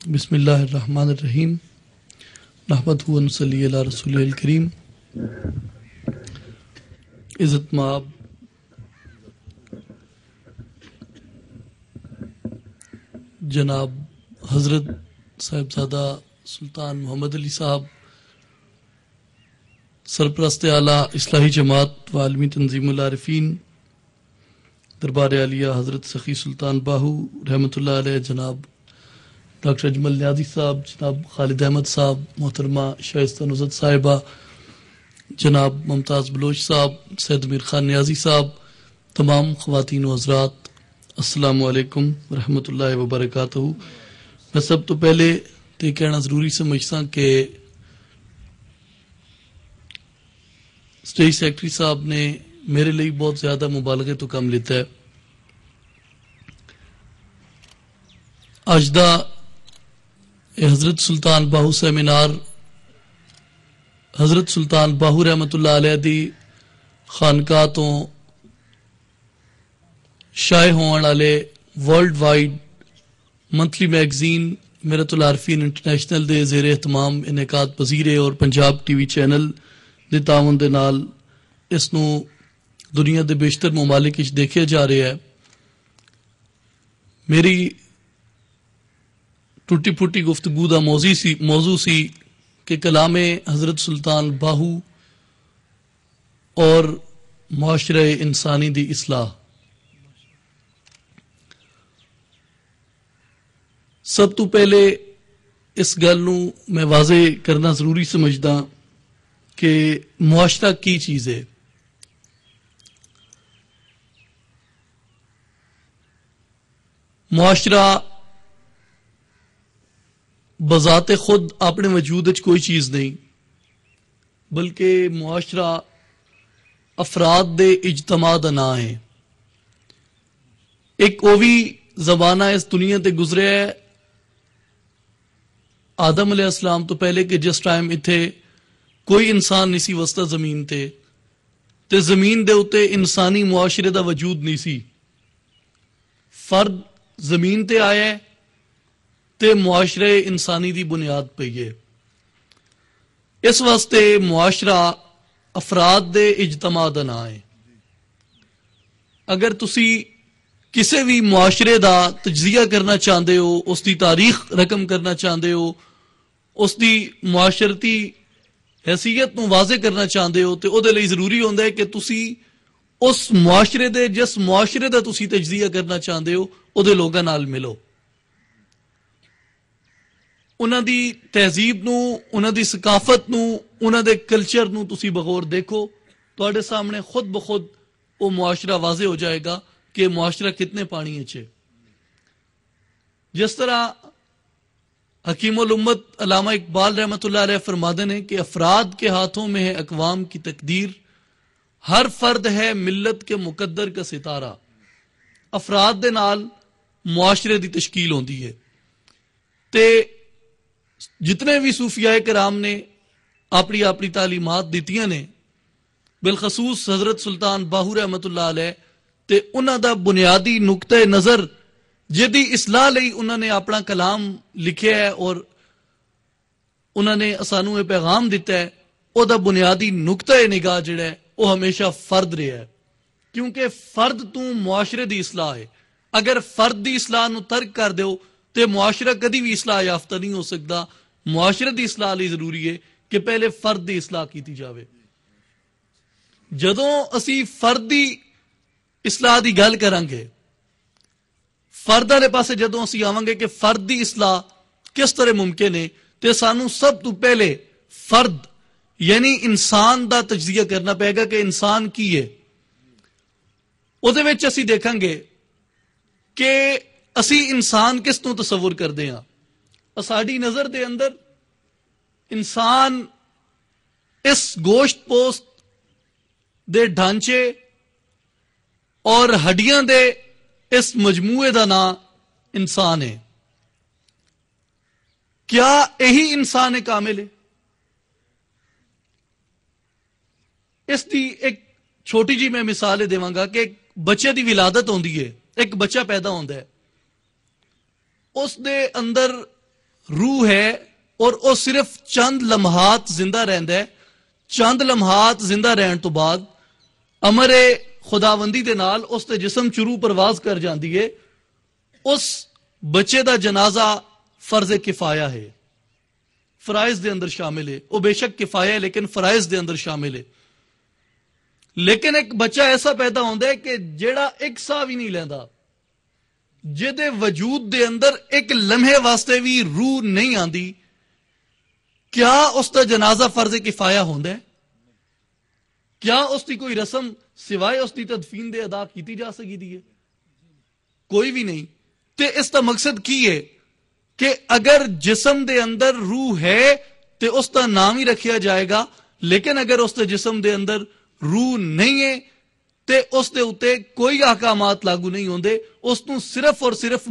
بسم اللہ الرحمن الرحیم نحمدہ و نصلی علی رسول الکریم. عزت مآب جناب حضرت صاحبزادہ سلطان محمد علی صاحب، سرپرست اعلیٰ اصلاحی جماعت و عالمی تنظیم العارفین دربار عالیہ حضرت سخی سلطان باہو رحمۃ اللہ علیہ، جناب ڈاکٹر اجمل نیازی صاحب، جناب خالد احمد صاحب، محترمہ شائستہ نصرت صاحبہ، جناب ممتاز بلوچ صاحب، سید امیر خان نیازی صاحب، تمام خواتین و حضرات، السلام علیکم ورحمۃ اللہ وبرکاتہ. میں سب تو پہلے یہ کہنا ضروری سمجھتا کہ اسٹیج سیکرٹری صاحب نے میرے لیے بہت زیادہ مبالغے تو کم لیتا ہے. اجدہ حضرت سلطان باہو سیمینار حضرت سلطان باہو رحمت اللہ علیہ دی خانقاہ تو شائع ہونے والے world wide monthly magazine Mirat ul Arifin international دے زیر اہتمام انعقاد پذیر ہے اور پنجاب ٹی وی چینل دے تعاون دے نال اس نو دنیا دے بیشتر ممالک وچ دیکھیا جا رہا ہے. میری ٹوٹی پھوٹی گفتگو دا موضوع سی کہ کلام حضرت سلطان باہو اور معاشرہ انسانی دی اصلاح. سب تو پہلے اس گل نو میں واضح کرنا ضروری سمجھدا کہ معاشرہ کی چیز ہے. معاشرہ بذات خود اپنے وجود وچ کوئی چیز نہیں، بلکہ معاشرہ افراد دے اجتماع دا نام ہے. ایک اوی زمانہ اس دنیا تے گزرے ہے آدم علیہ السلام تو پہلے کہ جس ٹائم اتھے کوئی انسان نہیں سی وسطہ زمین تے زمین دے اتے انسانی معاشرے دا وجود نہیں سی. فرد زمین تے آیا ہے تے معاشرے انسانی دی بنیاد پہ ہے. اس واسطے معاشرہ افراد دے اجتماع دا نام ہے. اگر تسی کسی بھی معاشرے دا تجزیہ کرنا چاہتے ہو، اس دی تاریخ رقم کرنا چاہتے ہو، اس دی معاشرتی حیثیت نو واضح کرنا چاہتے ہو، تو او دے لئی ضروری ہوندہ ہے کہ تسی اس معاشرے دے جس معاشرے دا تسی تجزیہ کرنا چاہتے ہو او دے لوگاں نال ملو، انہاں دی تہذیب نو، انہاں دی ثقافت نو، انہاں دے کلچر نو تسی بغور دیکھو، تواڈے سامنے خود بخود وہ معاشرہ واضح ہو جائے گا کہ معاشرہ کتنے پانی اچھے. جس طرح حکیم الامت علامہ اقبال رحمۃ اللہ علیہ فرماتے ہیں کہ افراد کے ہاتھوں میں ہے اقوام کی تقدیر، ہر فرد ہے ملت کے مقدر کا ستارہ. افراد دے نال معاشرے دی تشکیل ہوندی ہے. تے جتنے بھی صوفیاء کرام نے اپنی اپنی تعلیمات دیتیاں نے، بالخصوص حضرت سلطان باہو رحمت اللہ علیہ، تے انہاں دا بنیادی نقطۂ نظر جدی اصلاح لئی انہاں نے اپنا کلام لکھیا ہے اور انہاں نے سانو یہ پیغام دیتا ہے، او دا بنیادی نقطۂ نگاہ جڑا ہے وہ ہمیشہ فرد رہا ہے. کیونکہ فرد تو معاشرے دی اصلاح ہے. اگر فرد دی اصلاح نو ترک کر دیو تے معاشرہ کدی بھی اصلاح یافتہ نہیں ہو سکتا. معاشرے دی اصلاح لئی ضروری ہے کہ پہلے فرد دی اصلاح کیتی جاوے. جدوں اسی فرد دی اصلاح دی گل کریں گے، فرد والے پاسے جدوں اسی آواں گے کہ فرد دی اصلاح کس طرح ممکن ہے، تے سانو سب تو پہلے فرد یعنی انسان دا تجزیہ کرنا پائے گا کہ انسان کی ہے. او دے وچ اسی دیکھیں گے کہ اسی انسان کس طرح تصور کردے ہاں. ساڈی نظر دے اندر انسان اس گوشت پوست دے ڈھانچے اور ہڈیاں دے اس مجموعے دا نام انسان ہے. کیا یہی انسان کامل ہے؟ اس دی ایک چھوٹی جی میں مثال دیواں گا کہ ایک بچے دی ولادت ہوندی ہے، ایک بچہ پیدا ہوندا ہے، اس دے اندر روح ہے اور وہ صرف چند لمحات زندہ رہندا ہے. چند لمحات زندہ رہن تو بعد امر خداوندی دے نال اس تے جسم چرو پرواز کر جاندی ہے. اس بچے دا جنازہ فرض کفایہ ہے, فرائض دے اندر شامل ہے. وہ بے شک کفایہ ہے لیکن فرائض دے اندر شامل ہے. لیکن ایک بچہ ایسا پیدا ہوندا ہے کہ جیڑا ایک سا بھی نہیں لیندا, جدے وجود دے اندر ایک لمحے واسطے بھی روح نہیں آندی. کیا اس کا جنازہ فرض کفایہ ہوندا ہے؟ کیا اس کی کوئی رسم سوائے اس کی تدفین دے ادا کیتی جا سکی دی ہے؟ کوئی بھی نہیں. تے اس کا مقصد کی ہے کہ اگر جسم دے اندر روح ہے تو اس کا نام ہی رکھیا جائے گا, لیکن اگر اس کے جسم دے اندر روح نہیں ہے تے اس دے اوتے کوئی احکامات لاگو نہیں ہوندے. اس تو صرف اور صرف